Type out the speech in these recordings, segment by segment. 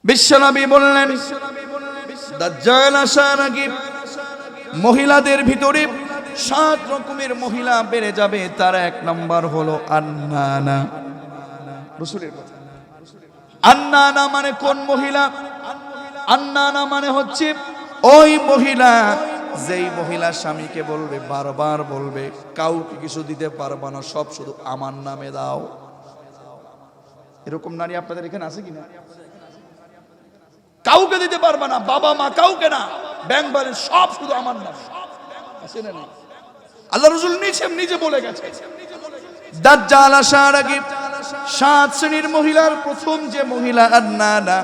বিশ্বনবী বললেন, দাজ্জাল আসার আগে মহিলাদের ভিতরে 7 রকমের মহিলা বেড়ে যাবে। তার 1 নাম্বার হলো আন্নানা। রাসূলের কথা। আন্নানা মানে কোন মহিলা? আন্নানা মানে হচ্ছে ওই মহিলা যেই মহিলা স্বামীকে বলবে, বারবার বলবে, কাউকে কিছু দিতে পারবা না, সব শুধু আমার নামে দাও। এরকম নারী আপনাদের এখানে আছে কিনা? কাউকে দিতে পারবা না, বাবা মা কাউকে না, ব্যাংক ব্যালেন্স সব শুধু আমার নামে। আছে না? আল্লাহ রাসূল নিজে বলে গেছে। দাজ্জাল আসার আগে 7 শ্রেণীর মহিলার প্রথম যে মহিলা আন্নানা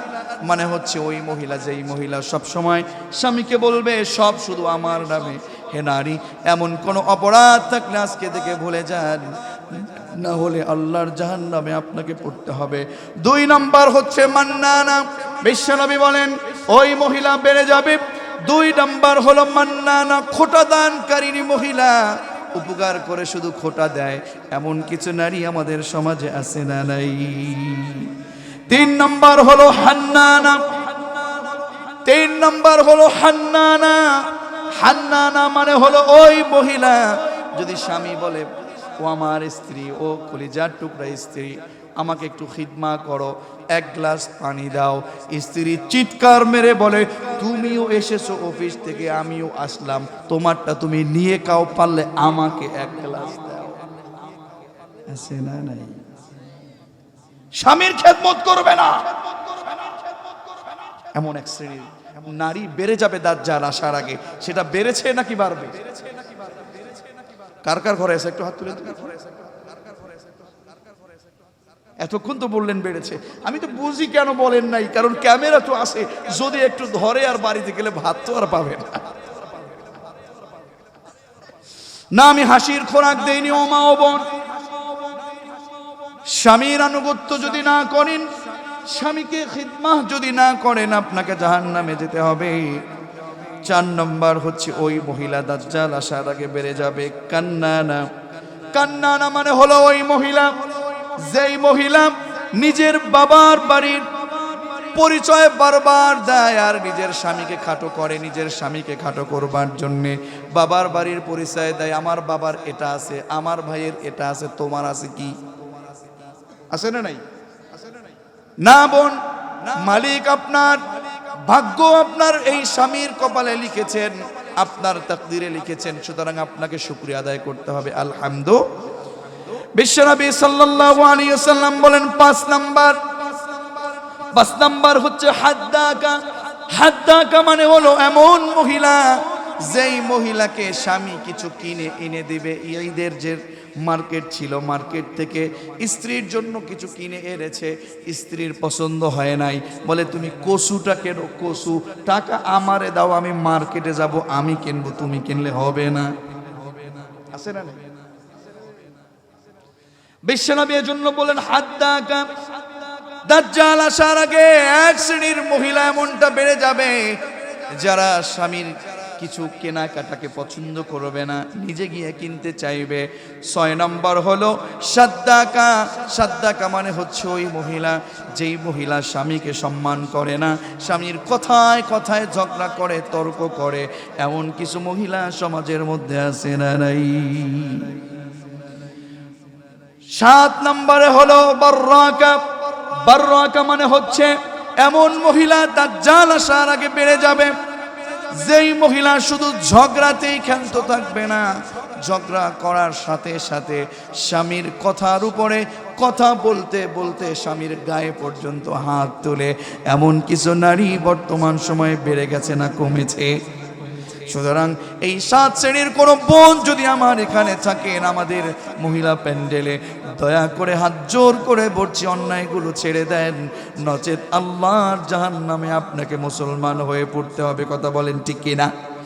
মানে হচ্ছে ওই মহিলা যেই মহিলা সব সময় স্বামীকে বলবে সব শুধু আমার নামে। হে নারী, এমন কোন অপরাধ থাকলে আজকে থেকে ভুলে যান, না হলে আল্লাহর জাহান্নামে আপনাকে পড়তে হবে। 2 নাম্বার হচ্ছে মান্নানা। বিশ্বনবী বলেন ওই মহিলা বেড়ে যাবে। 2 নাম্বার হলো মান্নানা, খোটা দানকারী মহিলা। উপকার করে শুধু খোটা দেয়, এমন কিছু নারী আমাদের সমাজে আছে না নাই? 3 নাম্বার হলো হান্নানা। 3 নাম্বার হলো হান্নানা। হান্নানা মানে হলো ওই মহিলা যদি স্বামী বলে, ও আমার স্ত্রী, ও কলিজার টুকরা স্ত্রী, আমাকে একটু খিদমা করো, 1 গ্লাস পানি দাও। স্ত্রী চিৎকার মেরে বলে, তুমিও এসেছো অফিস থেকে, আমিও আসলাম, তোমারটা তুমি নিয়ে খাও, পারলে আমাকে 1 গ্লাস দাও। আছে না নাই? স্বামীর খেদমত করবে না, এমন এক শ্রেণীর নারী বেড়ে যাবে দাজ্জাল আসার আগে। সেটা বেড়েছে নাকি বাড়বে? কার কার ঘরে আছে একটু হাত তুলে দিন। এতক্ষণ তো বললেন বেড়েছে, আমি তো বুঝি কেন বলেন নাই, কারণ ক্যামেরা তো আছে, যদি একটু ধরে আর বাড়িতে গেলে ভাত তো আর পাবেন না। আমি হাসির খোরাক দেইনি ও মা ও বোন। স্বামীর আনুগত্য যদি না করেন, স্বামীকে খিদমাহ যদি না করেন, আপনাকে জাহান্নামে যেতে হবে। 4 নম্বর হচ্ছে ওই মহিলা দাজ্জাল আসার আগে বেড়ে যাবে কান্নানা। কান্নানা মানে হলো ওই মহিলা যেই মহিলা নিজের বাবার বাড়ির পরিচয় বারবার দেয় আর নিজের স্বামীকে খাটো করে। নিজের স্বামীকে খাটো করবার জন্য বাবার বাড়ির পরিচয় দেয়, আমার বাবার এটা আছে, আমার ভাইয়ের এটা আছে, তোমার আছে কি? আছে না নাই? না বোন, মালিক আপনার, ভাগ্য আপনার এই স্বামীর কপালে লিখেছেন, আপনার তাকদিরে লিখেছেন, সুতরাং আপনাকে শুকরিয়া আদায় করতে হবে। আলহামদুলিল্লাহ। বিশ্বনবী সাল্লাল্লাহু আলাইহি ওয়াসাল্লাম বলেন 5 নাম্বার হচ্ছে হাদ্দাকা। হাদ্দাকা মানে হলো এমন মহিলা যেই মহিলাকে স্বামী কিছু কিনে এনে দিবে। ঈদের যে মার্কেট ছিল, মার্কেট থেকে স্ত্রীর জন্য কিছু কিনে এনেছে, স্ত্রীর পছন্দ হয় নাই, বলে তুমি কচুটা কেনো, কচু টাকা আমারে দাও, আমি মার্কেটে যাব, আমি কিনবো, তুমি কিনলে হবে না। আছে না? বিশ্বনবী এর জন্য বলেন হাদ্দাকা। দাজ্জাল আসার আগে 1 শ্রেণীর মহিলা এমনটা বেড়ে যাবে যারা স্বামীর কিছু কেনাকাটাকে পছন্দ করবে না, নিজে গিয়ে কিনতে চাইবে। 6 নম্বর হলো সাদ্দাকা। সাদ্দাকা মানে হচ্ছে ওই মহিলা যেই মহিলা স্বামীকে সম্মান করে না, স্বামীর কথায় কথায় ঝগড়া করে, তর্ক করে। এমন কিছু মহিলা সমাজের মধ্যে আছে না নাই? 7 নম্বরে হলো বাররাকা। বাররাকা মানে হচ্ছে এমন মহিলা দাজ্জাল আসার আগে বেড়ে যাবে যেই মহিলা শুধু ঝগড়াতেই ক্ষান্ত থাকবে না, ঝগড়া করার সাথে সাথে স্বামীর কথার উপরে কথা বলতে বলতে স্বামীর গায়ে পর্যন্ত হাত তোলে। এমন কিছু নারী বর্তমান সময়ে বেড়ে গেছে না কমেছে? সুতরাং এই 7 শ্রেণীর কোন বোন যদি আমার এখানে থাকেন, আমাদের মহিলা প্যান্ডেলে, দয়া করে হাত জোর করে বলছি অন্যায়গুলো ছেড়ে দেন, নচেত আল্লাহর জাহান্নামে আপনাকে মুসলমান হয়ে পড়তে হবে। কথা বলেন ঠিক কিনা?